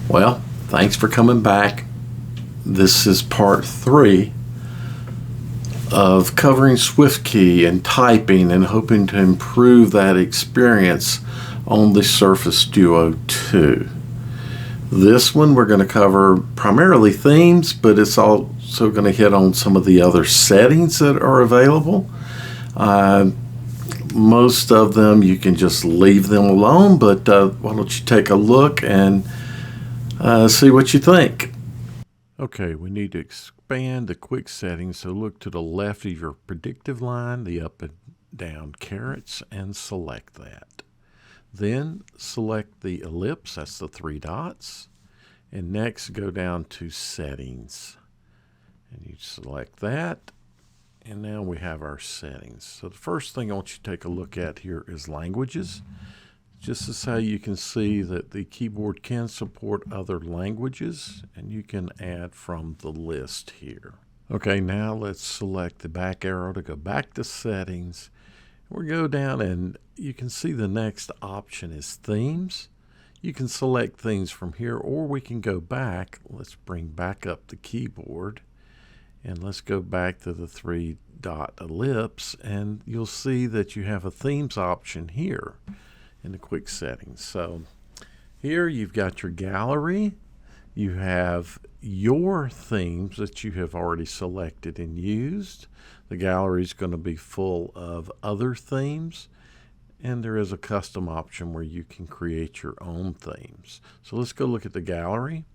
Well, thanks for coming back. This is part 3 of covering SwiftKey and typing and hoping to improve that experience on the Surface Duo 2. This one we're going to cover primarily themes, but it's also going to hit on some of the other settings that are available. Most of them you can just leave them alone, but why don't you take a look and see what you think. Okay, we need to expand the quick settings, so look to the left of your predictive line, the up and down carets, and select that. Then select the ellipse, that's the 3 dots, and next go down to settings. And you select that, and now we have our settings. So the first thing I want you to take a look at here is languages. Just as how you can see that the keyboard can support other languages, and you can add from the list here. Okay, now let's select the back arrow to go back to settings. We'll go down and you can see the next option is themes. You can select things from here, or we can go back. Let's bring back up the keyboard and let's go back to the 3 dot ellipse, and you'll see that you have a themes option here in the quick settings. So here you've got your gallery, you have your themes that you have already selected and used. The gallery is going to be full of other themes, and there is a custom option where you can create your own themes. So let's go look at the gallery,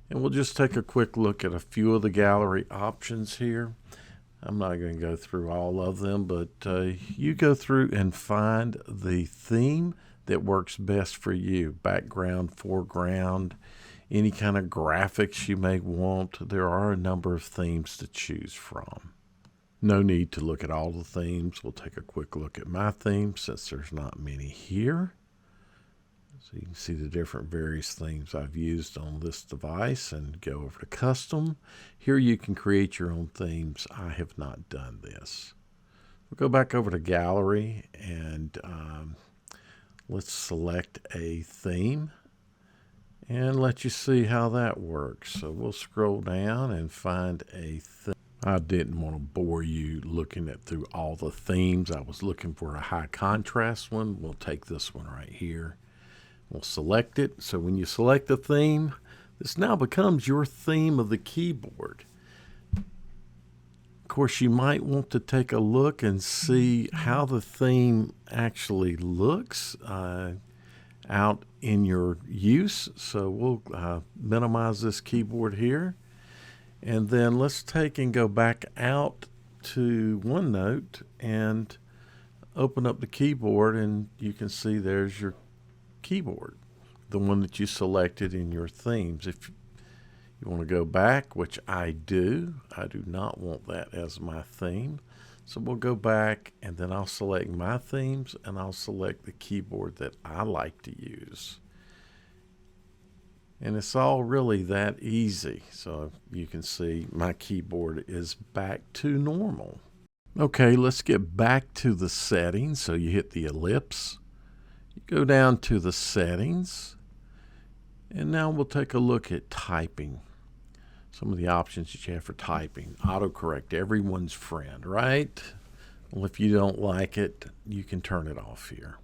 and we'll just take a quick look at a few of the gallery options here. I'm not going to go through all of them, but you go through and find the theme that works best for you. Background, foreground, any kind of graphics you may want. There are a number of themes to choose from. No need to look at all the themes. We'll take a quick look at my theme since there's not many here. So you can see the different various themes I've used on this device and go over to custom. Here you can create your own themes. I have not done this. We'll go back over to gallery and let's select a theme and let you see how that works. So we'll scroll down and find a theme. I didn't want to bore you looking at through all the themes. I was looking for a high contrast one. We'll take this one right here. We'll select it. So when you select a theme, this now becomes your theme of the keyboard. Of course, you might want to take a look and see how the theme actually looks out in your use. So we'll minimize this keyboard here. And then let's take and go back out to OneNote and open up the keyboard, and you can see there's your keyboard, the one that you selected in your themes. If you want to go back, which I do not want that as my theme. So we'll go back, and then I'll select my themes, and I'll select the keyboard that I like to use. And it's all really that easy. So you can see my keyboard is back to normal. Okay, let's get back to the settings. So you hit the ellipse. You go down to the settings, and now we'll take a look at typing. Some of the options that you have for typing. Autocorrect, everyone's friend, right? Well, if you don't like it, you can turn it off here.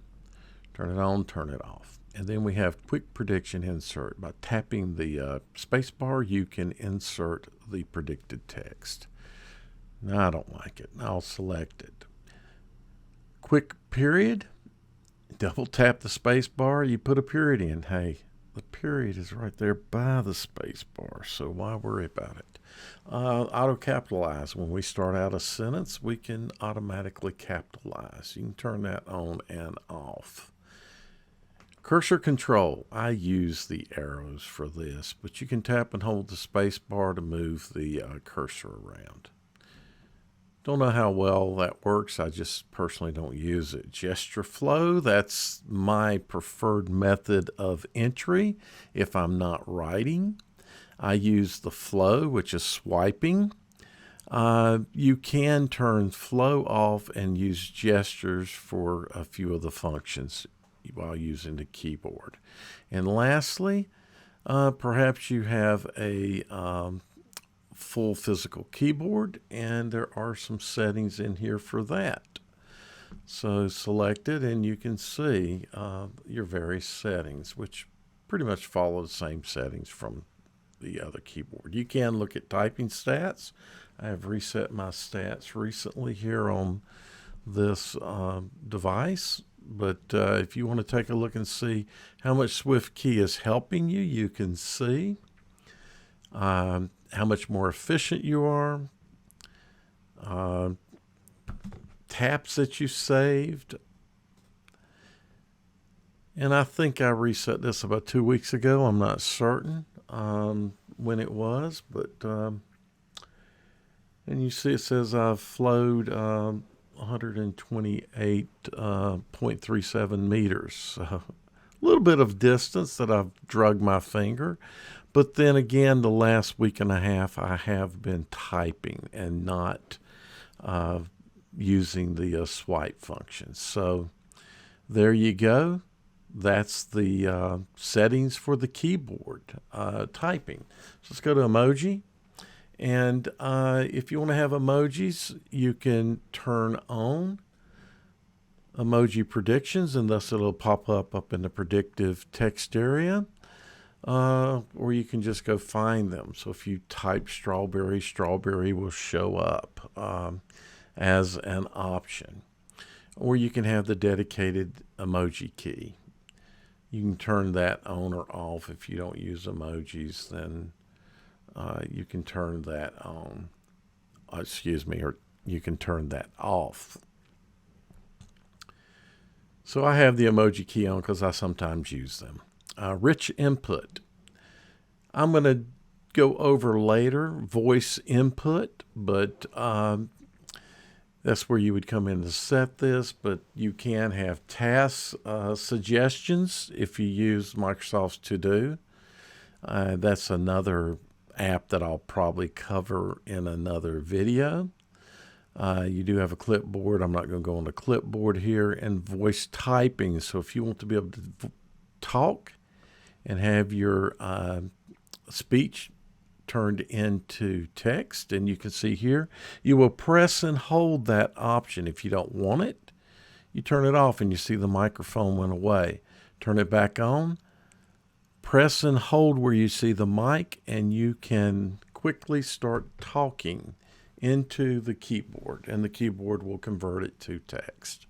Turn it on, turn it off. And then we have quick prediction insert. By tapping the space bar, you can insert the predicted text. Now, I don't like it. I'll select it. Quick period. Double tap the space bar, you put a period in. Hey, the period is right there by the space bar, so why worry about it? Auto capitalize. When we start out a sentence, we can automatically capitalize. You can turn that on and off. Cursor control. I use the arrows for this, but you can tap and hold the space bar to move the cursor around. Don't know how well that works. I just personally don't use it. Gesture flow, that's my preferred method of entry if I'm not writing. I use the flow, which is swiping. You can turn flow off and use gestures for a few of the functions while using the keyboard. And lastly, Perhaps you have a full physical keyboard, and there are some settings in here for that. So select it, and you can see your various settings, which pretty much follow the same settings from the other keyboard. You can look at typing stats. I have reset my stats recently here on this device, but if you want to take a look and see how much SwiftKey is helping you, you can see how much more efficient you are, taps that you saved. And I think I reset this about 2 weeks ago. I'm not certain when it was, but and you see it says I've flowed 128.37 meters. So a little bit of distance that I've drugged my finger. But then again, the last week and a half, I have been typing and not using the swipe function. So there you go. That's the settings for the keyboard typing. So let's go to emoji. And if you want to have emojis, you can turn on emoji predictions, and thus it'll pop up in the predictive text area. Or you can just go find them. So if you type strawberry, strawberry will show up as an option. Or you can have the dedicated emoji key. You can turn that on or off. If you don't use emojis, then you can turn that on. Or you can turn that off. So I have the emoji key on because I sometimes use them. Rich input. I'm going to go over later voice input, but that's where you would come in to set this, but you can have task suggestions if you use Microsoft's To Do. That's another app that I'll probably cover in another video. You do have a clipboard. I'm not going to go on the clipboard here. And voice typing. So if you want to be able to talk and have your speech turned into text, and you can see here, you will press and hold that option. If you don't want it, you turn it off and you see the microphone went away. Turn it back on, press and hold where you see the mic, and you can quickly start talking into the keyboard, and the keyboard will convert it to text.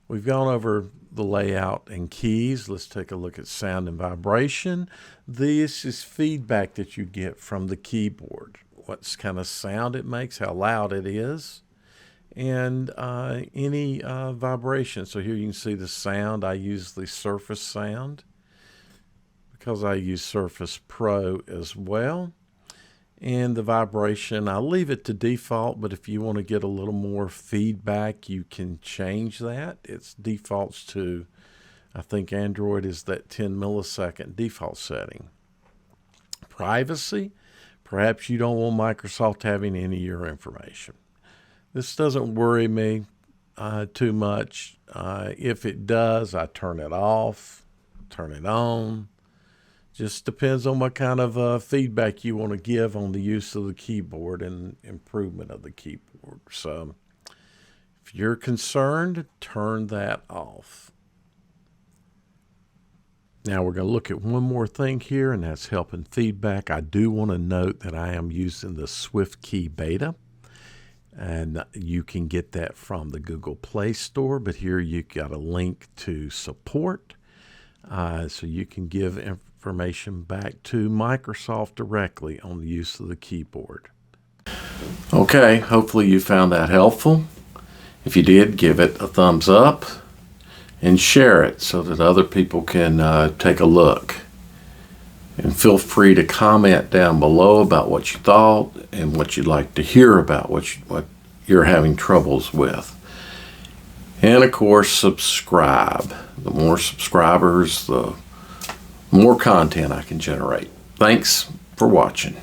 We've gone over the layout and keys. Let's take a look at sound and vibration. This is feedback that you get from the keyboard. What kind of sound it makes, how loud it is, and any vibration. So here you can see the sound. I use the Surface sound because I use Surface Pro as well. And the vibration, I leave it to default, but if you want to get a little more feedback, you can change that. It defaults to, I think Android is that 10 millisecond default setting. Privacy, perhaps you don't want Microsoft having any of your information. This doesn't worry me too much. If it does, I turn it off, turn it on. Just depends on what kind of feedback you want to give on the use of the keyboard and improvement of the keyboard. So if you're concerned, turn that off. Now we're going to look at one more thing here, and that's help and feedback. I do want to note that I am using the SwiftKey beta, and you can get that from the Google Play Store, but here you got a link to support, so you can give information back to Microsoft directly on the use of the keyboard. Okay, hopefully you found that helpful. If you did, give it a thumbs up and share it so that other people can take a look. And feel free to comment down below about what you thought and what you'd like to hear about, what you're having troubles with. And of course, subscribe. The more subscribers, the more content I can generate. Thanks for watching.